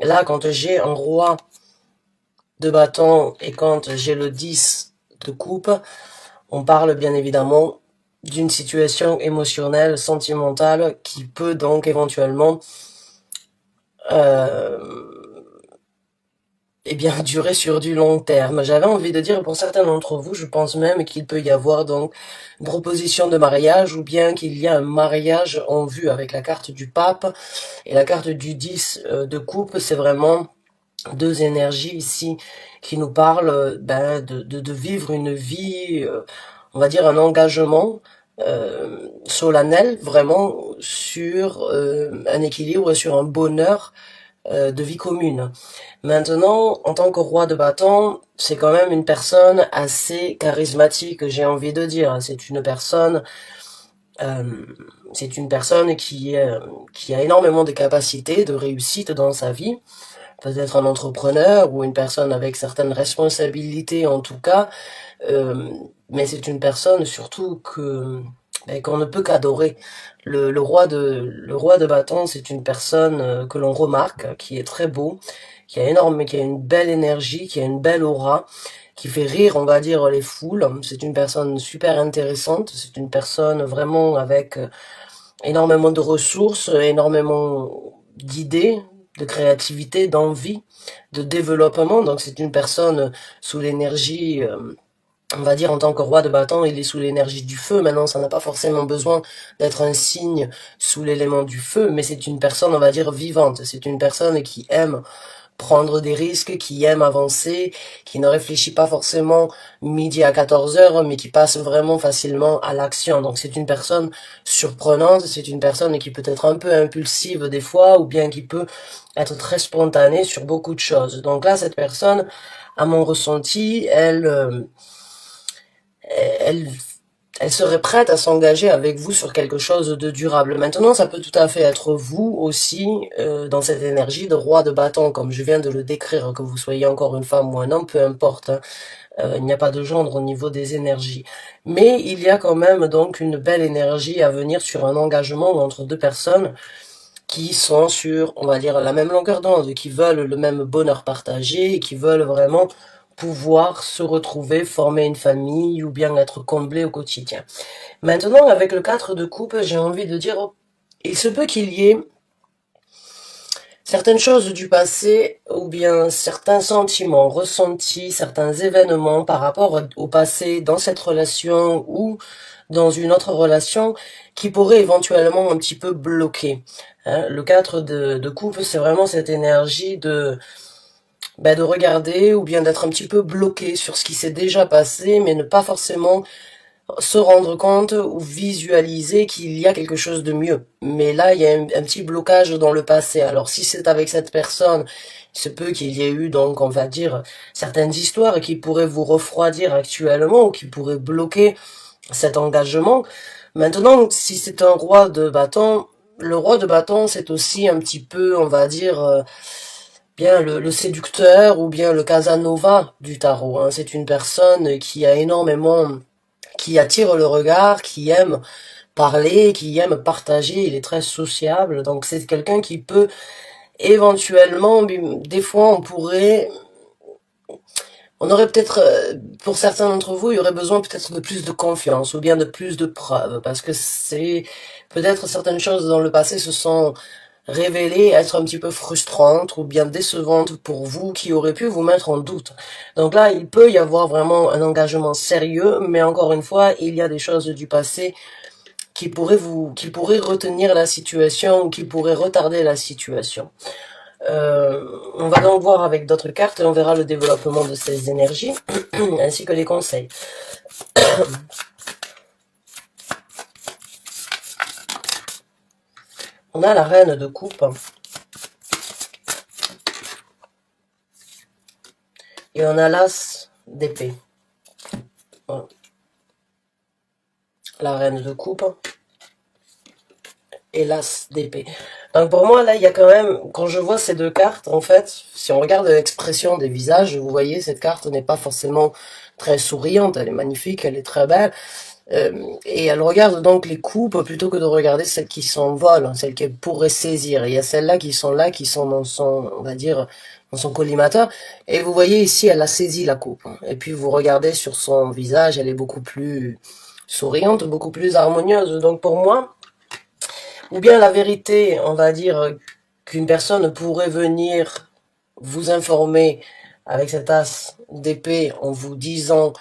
Là, quand j'ai un roi de bâton et quand j'ai le 10 de coupe, on parle bien évidemment d'une situation émotionnelle, sentimentale, qui peut donc éventuellement euh, eh bien, durer sur du long terme. J'avais envie de dire, pour certains d'entre vous, je pense même qu'il peut y avoir donc une proposition de mariage ou bien qu'il y a un mariage en vue avec la carte du pape et la carte du 10 de coupe. C'est vraiment deux énergies ici qui nous parlent de vivre une vie, on va dire un engagement solennel, vraiment sur un équilibre, sur un bonheur de vie commune. Maintenant, en tant que roi de bâton, c'est quand même une personne assez charismatique, j'ai envie de dire. Euh, c'est une personne qui a énormément de capacités, de réussite dans sa vie. Peut-être un entrepreneur ou une personne avec certaines responsabilités en tout cas. Euh, mais c'est une personne surtout qu'on ne peut qu'adorer. Le roi de bâton, c'est une personne que l'on remarque, qui est très beau, qui a une belle énergie, qui a une belle aura, qui fait rire, on va dire, les foules. C'est une personne super intéressante, c'est une personne vraiment avec énormément de ressources, énormément d'idées, de créativité, d'envie, de développement. Donc c'est une personne sous l'énergie on va dire en tant que roi de bâton, il est sous l'énergie du feu. Maintenant, ça n'a pas forcément besoin d'être un signe sous l'élément du feu, mais c'est une personne, on va dire, vivante. C'est une personne qui aime prendre des risques, qui aime avancer, qui ne réfléchit pas forcément midi à 14 heures, mais qui passe vraiment facilement à l'action. Donc c'est une personne surprenante, c'est une personne qui peut être un peu impulsive des fois, ou bien qui peut être très spontanée sur beaucoup de choses. Donc là, cette personne, à mon ressenti, elle, elle serait prête à s'engager avec vous sur quelque chose de durable. Maintenant, ça peut tout à fait être vous aussi, dans cette énergie de roi de bâton, comme je viens de le décrire, que vous soyez encore une femme ou un homme, peu importe. Hein. Il n'y a pas de genre au niveau des énergies. Mais il y a quand même donc une belle énergie à venir sur un engagement entre deux personnes qui sont sur, on va dire, la même longueur d'onde, qui veulent le même bonheur partagé et qui veulent vraiment pouvoir se retrouver, former une famille ou bien être comblés au quotidien. Maintenant, avec le 4 de coupe, j'ai envie de dire, il se peut qu'il y ait certaines choses du passé ou bien certains sentiments ressentis, certains événements par rapport au passé dans cette relation ou dans une autre relation qui pourraient éventuellement un petit peu bloquer. Hein, le 4 de coupe, c'est vraiment cette énergie de regarder ou bien d'être un petit peu bloqué sur ce qui s'est déjà passé, mais ne pas forcément se rendre compte ou visualiser qu'il y a quelque chose de mieux. Mais là, il y a un petit blocage dans le passé. Alors si c'est avec cette personne, il se peut qu'il y ait eu, donc, on va dire, certaines histoires qui pourraient vous refroidir actuellement ou qui pourraient bloquer cet engagement. Maintenant, si c'est un roi de bâton, le roi de bâton, c'est aussi un petit peu, on va dire, bien le séducteur ou bien le Casanova du tarot. Hein. C'est une personne qui a énormément, qui attire le regard, qui aime parler, qui aime partager, il est très sociable, donc c'est quelqu'un qui peut éventuellement, des fois on aurait peut-être, pour certains d'entre vous, il y aurait besoin peut-être de plus de confiance ou bien de plus de preuves, parce que c'est peut-être certaines choses dans le passé se sont révélées être un petit peu frustrantes ou bien décevantes pour vous qui auraient pu vous mettre en doute. Donc là, il peut y avoir vraiment un engagement sérieux, mais encore une fois, il y a des choses du passé qui pourraient retenir la situation ou qui pourraient retarder la situation. On va donc voir avec d'autres cartes et on verra le développement de ces énergies ainsi que les conseils. On a la reine de coupe et on a l'as d'épée. Voilà. La reine de coupe et l'as d'épée. Donc pour moi, là, il y a quand même, quand je vois ces deux cartes, en fait, si on regarde l'expression des visages, vous voyez, cette carte n'est pas forcément très souriante, elle est magnifique, elle est très belle, Et elle regarde donc les coupes plutôt que de regarder celles qui s'envolent, celles qu'elle pourrait saisir. Il y a celles-là, qui sont dans son, on va dire, dans son collimateur. Et vous voyez ici, elle a saisi la coupe. Et puis vous regardez sur son visage, elle est beaucoup plus souriante, beaucoup plus harmonieuse. Donc pour moi, ou bien la vérité, on va dire, qu'une personne pourrait venir vous informer avec cet as d'épée en vous disant,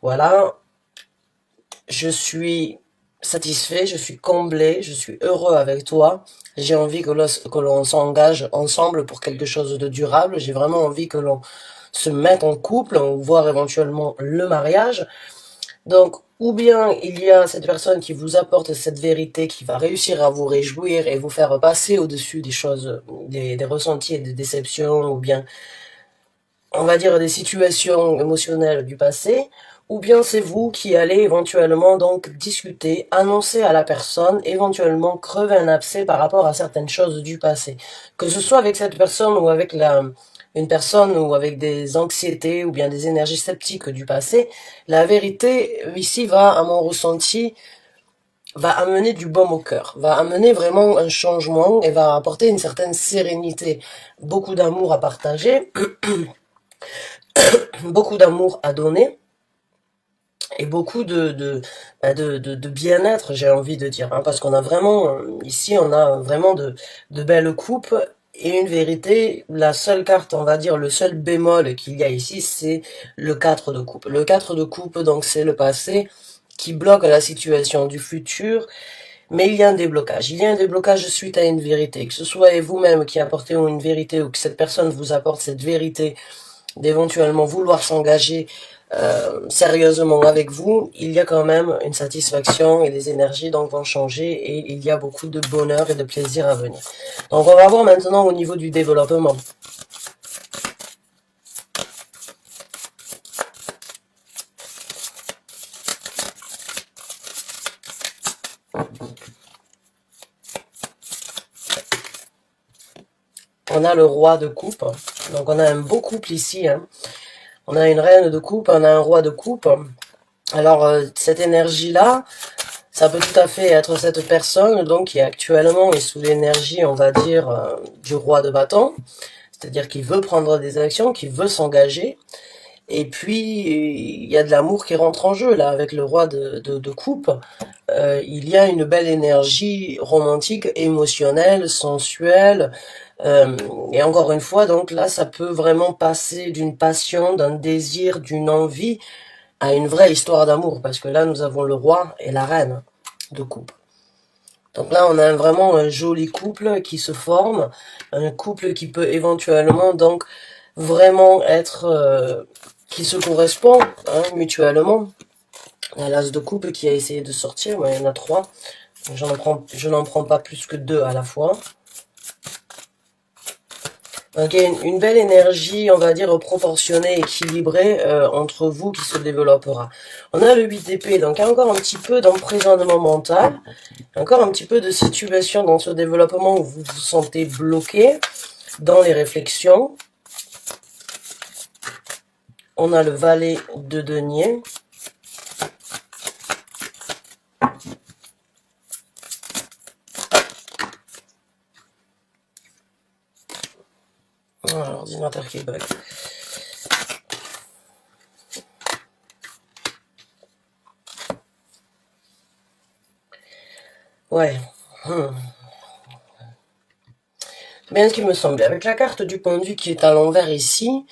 voilà, je suis satisfait, je suis comblé, je suis heureux avec toi. J'ai envie que l'on s'engage ensemble pour quelque chose de durable. J'ai vraiment envie que l'on se mette en couple, voire éventuellement le mariage. Donc, ou bien il y a cette personne qui vous apporte cette vérité, qui va réussir à vous réjouir et vous faire passer au-dessus des choses, des ressentis et des déceptions, ou bien on va dire des situations émotionnelles du passé, ou bien c'est vous qui allez éventuellement donc discuter, annoncer à la personne, éventuellement crever un abcès par rapport à certaines choses du passé. Que ce soit avec cette personne ou avec une personne ou avec des anxiétés ou bien des énergies sceptiques du passé, la vérité ici va, à mon ressenti, va amener du baume au cœur, va amener vraiment un changement et va apporter une certaine sérénité, beaucoup d'amour à partager, beaucoup d'amour à donner et beaucoup de bien-être, j'ai envie de dire, hein, parce qu'on a vraiment, ici, on a vraiment de belles coupes et une vérité. La seule carte, on va dire, le seul bémol qu'il y a ici, c'est le 4 de coupe. Le 4 de coupe, donc, c'est le passé qui bloque la situation du futur, mais il y a un déblocage. Il y a un déblocage suite à une vérité, que ce soit vous-même qui apportez une vérité ou que cette personne vous apporte cette vérité d'éventuellement vouloir s'engager sérieusement avec vous, il y a quand même une satisfaction et les énergies donc vont changer et il y a beaucoup de bonheur et de plaisir à venir. Donc on va voir maintenant au niveau du développement. On a le roi de coupe, donc on a un beau couple ici, hein. On a une reine de coupe, on a un roi de coupe. Alors cette énergie-là, ça peut tout à fait être cette personne donc qui actuellement est sous l'énergie, on va dire, du roi de bâton, c'est-à-dire qui veut prendre des actions, qui veut s'engager. Et puis il y a de l'amour qui rentre en jeu là avec le roi de coupe. Il y a une belle énergie romantique, émotionnelle, sensuelle. Et encore une fois, donc là, ça peut vraiment passer d'une passion, d'un désir, d'une envie à une vraie histoire d'amour, parce que là, nous avons le roi et la reine de coupe. Donc là, on a vraiment un joli couple qui se forme, un couple qui peut éventuellement donc vraiment être, qui se correspond hein, mutuellement. Il y a l'as de coupe qui a essayé de sortir, mais il y en a 3. Je n'en prends pas plus que 2 à la fois. Donc il y a une belle énergie, on va dire, proportionnée, équilibrée entre vous qui se développera. On a le 8 d'épée, donc il y a encore un petit peu d'emprisonnement mental, encore un petit peu de situation dans ce développement où vous vous sentez bloqué dans les réflexions. On a le valet de denier. Oh, l'ordinateur qui bug. Ouais. Bien ce qui me semble. Avec la carte du pendu qui est à l'envers ici,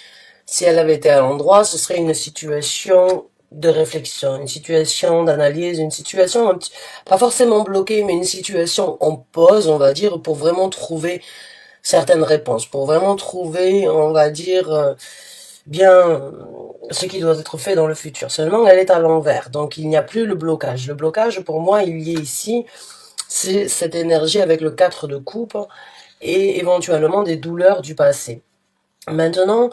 si elle avait été à l'endroit, ce serait une situation de réflexion, une situation d'analyse, une situation, pas forcément bloquée, mais une situation en pause, on va dire, pour vraiment trouver certaines réponses, pour vraiment trouver, on va dire, bien ce qui doit être fait dans le futur. Seulement, elle est à l'envers, donc il n'y a plus le blocage. Le blocage, pour moi, il y est ici, c'est cette énergie avec le 4 de coupe et éventuellement des douleurs du passé. Maintenant,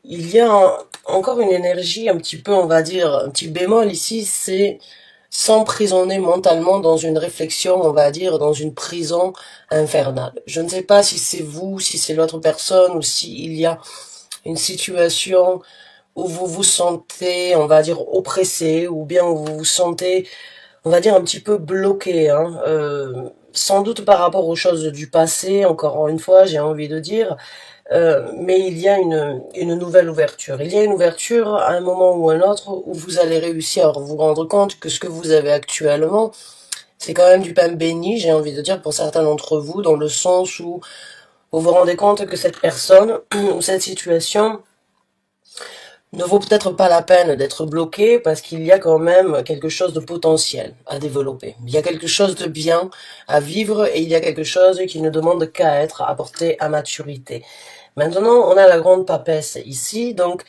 il y a encore une énergie un petit peu, on va dire, un petit bémol ici, c'est s'emprisonner mentalement dans une réflexion, on va dire, dans une prison infernale. Je ne sais pas si c'est vous, si c'est l'autre personne, ou s'il y a une situation où vous vous sentez, on va dire, oppressé, ou bien où vous vous sentez on va dire un petit peu bloqué, hein, sans doute par rapport aux choses du passé, encore une fois, j'ai envie de dire, mais il y a une nouvelle ouverture. Il y a une ouverture à un moment ou un autre où vous allez réussir à vous rendre compte que ce que vous avez actuellement, c'est quand même du pain béni, j'ai envie de dire, pour certains d'entre vous, dans le sens où vous vous rendez compte que cette personne ou cette situation ne vaut peut-être pas la peine d'être bloqué parce qu'il y a quand même quelque chose de potentiel à développer. Il y a quelque chose de bien à vivre et il y a quelque chose qui ne demande qu'à être apporté à maturité. Maintenant, on a la grande papesse ici, donc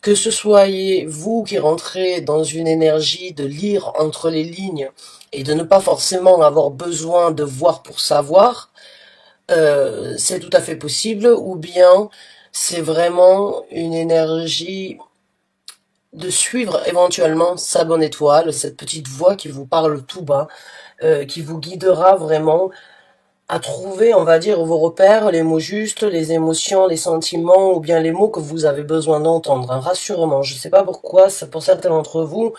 que ce soyez vous qui rentrez dans une énergie de lire entre les lignes et de ne pas forcément avoir besoin de voir pour savoir, c'est tout à fait possible, ou bien c'est vraiment une énergie de suivre éventuellement sa bonne étoile, cette petite voix qui vous parle tout bas, qui vous guidera vraiment à trouver, on va dire, vos repères, les mots justes, les émotions, les sentiments, ou bien les mots que vous avez besoin d'entendre. Un rassurement. Je ne sais pas pourquoi, pour certains d'entre vous,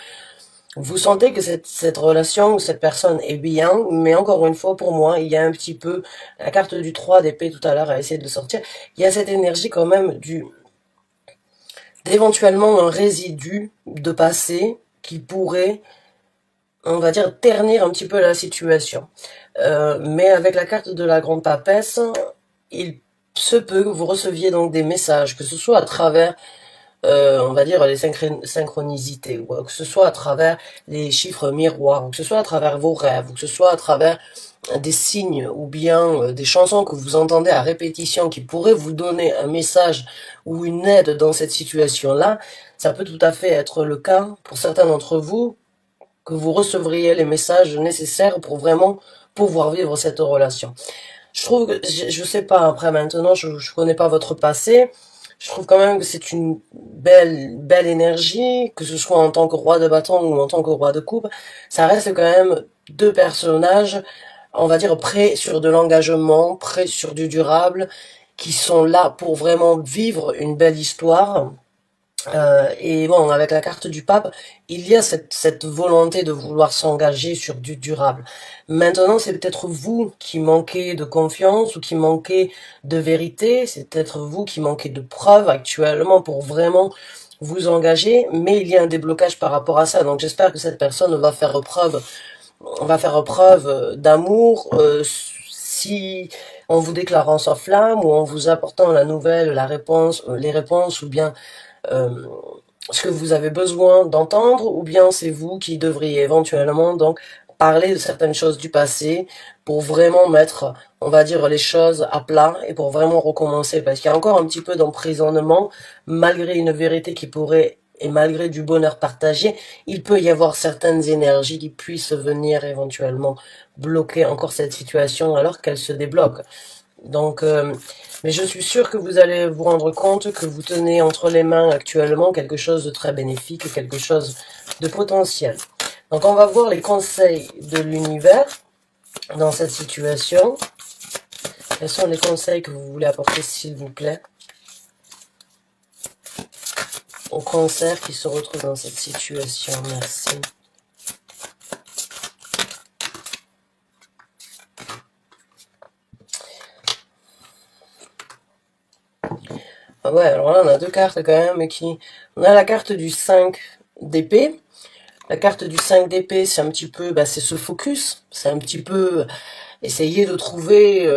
vous sentez que cette relation ou cette personne est bien, mais encore une fois, pour moi, il y a un petit peu, la carte du 3 d'épée tout à l'heure a essayé de le sortir, il y a cette énergie quand même d'éventuellement un résidu de passé qui pourrait, on va dire, ternir un petit peu la situation. Mais avec la carte de la grande papesse, il se peut que vous receviez donc des messages, que ce soit à travers, on va dire, les synchronicités, ou que ce soit à travers les chiffres miroirs, ou que ce soit à travers vos rêves, ou que ce soit à travers des signes, ou bien des chansons que vous entendez à répétition qui pourraient vous donner un message ou une aide dans cette situation-là. Ça peut tout à fait être le cas pour certains d'entre vous, que vous recevriez les messages nécessaires pour vraiment pouvoir vivre cette relation. Je trouve que, je sais pas, après maintenant, je connais pas votre passé, je trouve quand même que c'est une belle énergie, que ce soit en tant que roi de bâton ou en tant que roi de coupe, ça reste quand même deux personnages, on va dire, prêts sur de l'engagement, prêts sur du durable, qui sont là pour vraiment vivre une belle histoire. Et bon, avec la carte du pape, il y a cette volonté de vouloir s'engager sur du durable. Maintenant, c'est peut-être vous qui manquez de confiance ou qui manquez de vérité, c'est peut-être vous qui manquez de preuves actuellement pour vraiment vous engager, mais il y a un déblocage par rapport à ça. Donc j'espère que cette personne va faire preuve d'amour, si en vous déclarant sa flamme ou en vous apportant la nouvelle, la réponse, les réponses, ou bien euh, ce que vous avez besoin d'entendre, ou bien c'est vous qui devriez éventuellement donc parler de certaines choses du passé pour vraiment mettre, on va dire, les choses à plat et pour vraiment recommencer, parce qu'il y a encore un petit peu d'emprisonnement, malgré une vérité qui pourrait, et malgré du bonheur partagé, il peut y avoir certaines énergies qui puissent venir éventuellement bloquer encore cette situation alors qu'elle se débloque. Donc, mais je suis sûre que vous allez vous rendre compte que vous tenez entre les mains actuellement quelque chose de très bénéfique, quelque chose de potentiel. Donc, on va voir les conseils de l'univers dans cette situation. Quels sont les conseils que vous voulez apporter, s'il vous plaît, aux cancer qui se retrouvent dans cette situation? Merci. Ah ouais, alors là, on a deux cartes quand même qui... On a la carte du 5 d'épée. La carte du 5 d'épée, c'est un petit peu... Bah, c'est ce focus. C'est un petit peu essayer de trouver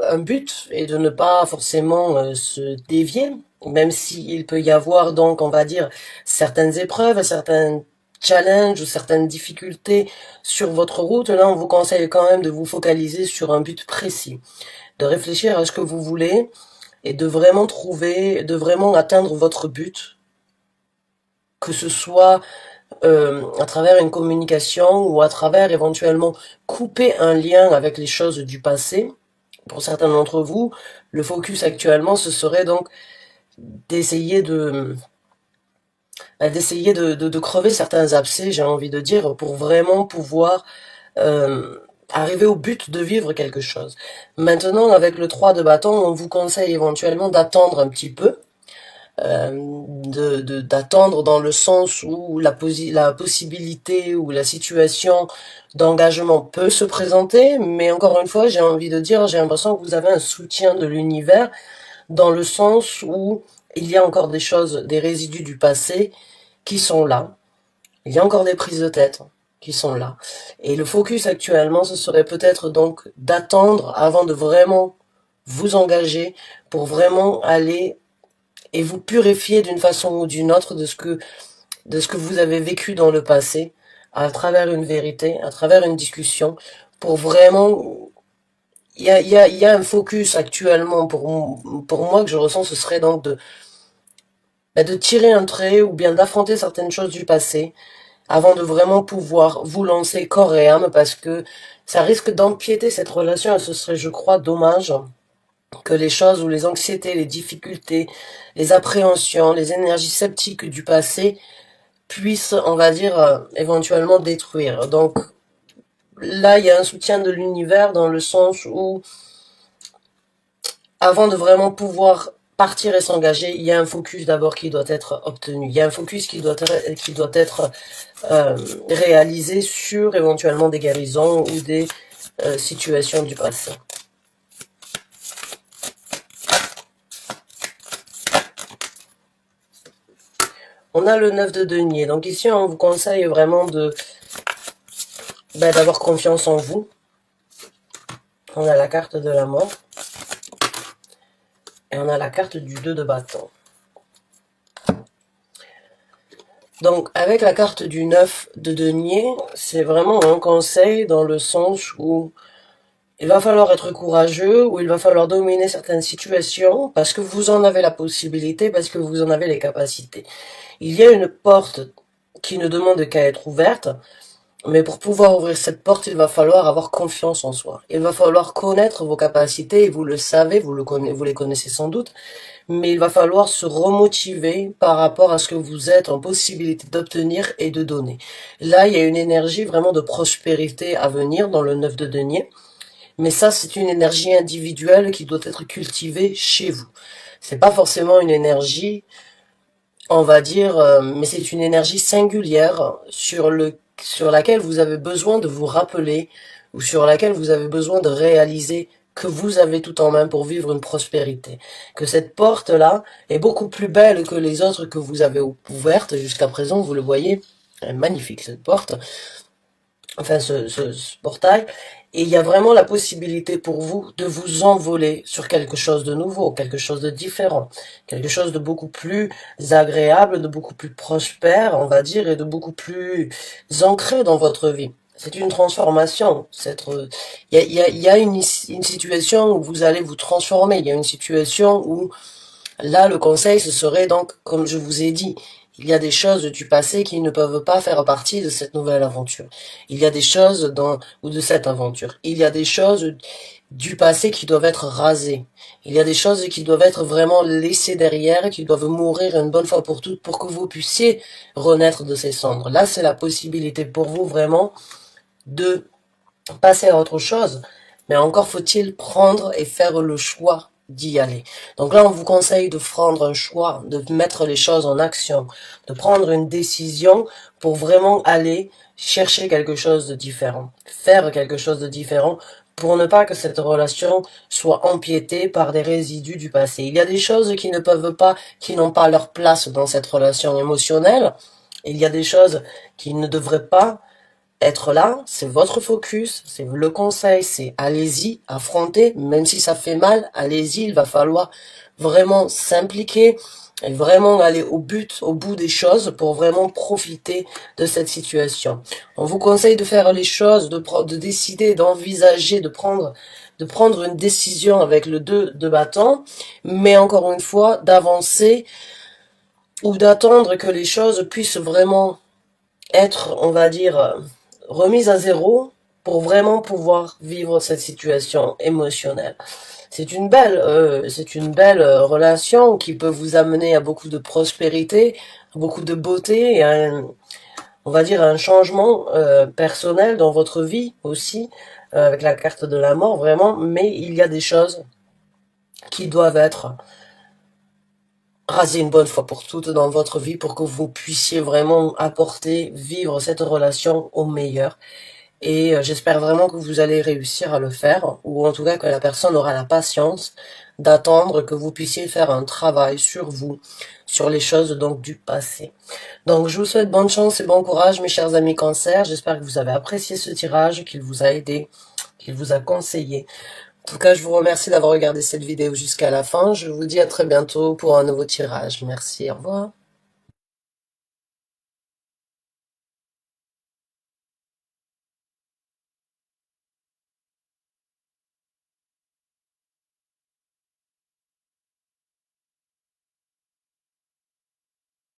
un but et de ne pas forcément se dévier. Même s'il peut y avoir, donc, on va dire, certaines épreuves, certains challenges ou certaines difficultés sur votre route. Là, on vous conseille quand même de vous focaliser sur un but précis. De réfléchir à ce que vous voulez et de vraiment trouver, de vraiment atteindre votre but, que ce soit à travers une communication ou à travers éventuellement couper un lien avec les choses du passé. Pour certains d'entre vous, le focus actuellement, ce serait donc d'essayer de crever certains abcès, j'ai envie de dire, pour vraiment pouvoir arriver au but de vivre quelque chose. Maintenant, avec le 3 de bâton, on vous conseille éventuellement d'attendre un petit peu, d'attendre dans le sens où la possibilité ou la situation d'engagement peut se présenter, mais encore une fois, j'ai envie de dire, j'ai l'impression que vous avez un soutien de l'univers dans le sens où il y a encore des choses, des résidus du passé qui sont là. Il y a encore des prises de tête qui sont là. Et le focus actuellement, ce serait peut-être donc d'attendre avant de vraiment vous engager pour vraiment aller et vous purifier d'une façon ou d'une autre de ce que vous avez vécu dans le passé, à travers une vérité, à travers une discussion, pour vraiment, il y a un focus actuellement pour moi que je ressens, ce serait donc de tirer un trait ou bien d'affronter certaines choses du passé avant de vraiment pouvoir vous lancer corps et âme parce que ça risque d'empiéter cette relation et ce serait, je crois, dommage que les choses ou les anxiétés, les difficultés, les appréhensions, les énergies sceptiques du passé puissent, on va dire, éventuellement détruire. Donc là, il y a un soutien de l'univers dans le sens où, avant de vraiment pouvoir partir et s'engager, il y a un focus d'abord qui doit être obtenu. Il y a un focus qui doit être réalisé sur éventuellement des guérisons ou des situations du passé. On a le 9 de denier. Donc ici, on vous conseille vraiment d'avoir confiance en vous. On a la carte de la mort. Et on a la carte du 2 de bâton. Donc, avec la carte du 9 de denier, c'est vraiment un conseil dans le sens où il va falloir être courageux, où il va falloir dominer certaines situations, parce que vous en avez la possibilité, parce que vous en avez les capacités. Il y a une porte qui ne demande qu'à être ouverte, mais pour pouvoir ouvrir cette porte, il va falloir avoir confiance en soi. Il va falloir connaître vos capacités, et vous le savez, vous les connaissez sans doute, mais il va falloir se remotiver par rapport à ce que vous êtes en possibilité d'obtenir et de donner. Là, il y a une énergie vraiment de prospérité à venir dans le 9 de denier, mais ça, c'est une énergie individuelle qui doit être cultivée chez vous. C'est pas forcément une énergie, on va dire, mais c'est une énergie singulière sur laquelle vous avez besoin de vous rappeler ou sur laquelle vous avez besoin de réaliser que vous avez tout en main pour vivre une prospérité. Que cette porte-là est beaucoup plus belle que les autres que vous avez ouvertes jusqu'à présent, vous le voyez. Elle est magnifique cette porte, enfin ce portail. Et il y a vraiment la possibilité pour vous de vous envoler sur quelque chose de nouveau, quelque chose de différent, quelque chose de beaucoup plus agréable, de beaucoup plus prospère, on va dire, et de beaucoup plus ancré dans votre vie. C'est une transformation. Il y a une situation où vous allez vous transformer. Il y a une situation où, là, le conseil, ce serait donc, comme je vous ai dit, il y a des choses du passé qui ne peuvent pas faire partie de cette nouvelle aventure. Il y a des choses ou de cette aventure. Il y a des choses du passé qui doivent être rasées. Il y a des choses qui doivent être vraiment laissées derrière, qui doivent mourir une bonne fois pour toutes pour que vous puissiez renaître de ces cendres. Là, c'est la possibilité pour vous vraiment de passer à autre chose. Mais encore faut-il prendre et faire le choix d'y aller. Donc là, on vous conseille de prendre un choix, de mettre les choses en action, de prendre une décision pour vraiment aller chercher quelque chose de différent, faire quelque chose de différent pour ne pas que cette relation soit empiétée par des résidus du passé. Il y a des choses qui ne peuvent pas, qui n'ont pas leur place dans cette relation émotionnelle. Il y a des choses qui ne devraient pas être là, c'est votre focus, c'est le conseil, c'est allez-y, affrontez, même si ça fait mal, allez-y, il va falloir vraiment s'impliquer et vraiment aller au but, au bout des choses pour vraiment profiter de cette situation. On vous conseille de faire les choses, de décider, d'envisager, de prendre une décision avec le 2 de bâton, mais encore une fois, d'avancer ou d'attendre que les choses puissent vraiment être, on va dire, remise à zéro pour vraiment pouvoir vivre cette situation émotionnelle. C'est une belle relation qui peut vous amener à beaucoup de prospérité, beaucoup de beauté et on va dire un changement personnel dans votre vie aussi, avec la carte de la mort vraiment, mais il y a des choses qui doivent être raser une bonne fois pour toutes dans votre vie pour que vous puissiez vraiment apporter, vivre cette relation au meilleur. Et j'espère vraiment que vous allez réussir à le faire, ou en tout cas que la personne aura la patience d'attendre que vous puissiez faire un travail sur vous, sur les choses donc du passé. Donc je vous souhaite bonne chance et bon courage mes chers amis Cancer, j'espère que vous avez apprécié ce tirage, qu'il vous a aidé, qu'il vous a conseillé. En tout cas, je vous remercie d'avoir regardé cette vidéo jusqu'à la fin. Je vous dis à très bientôt pour un nouveau tirage. Merci, au revoir.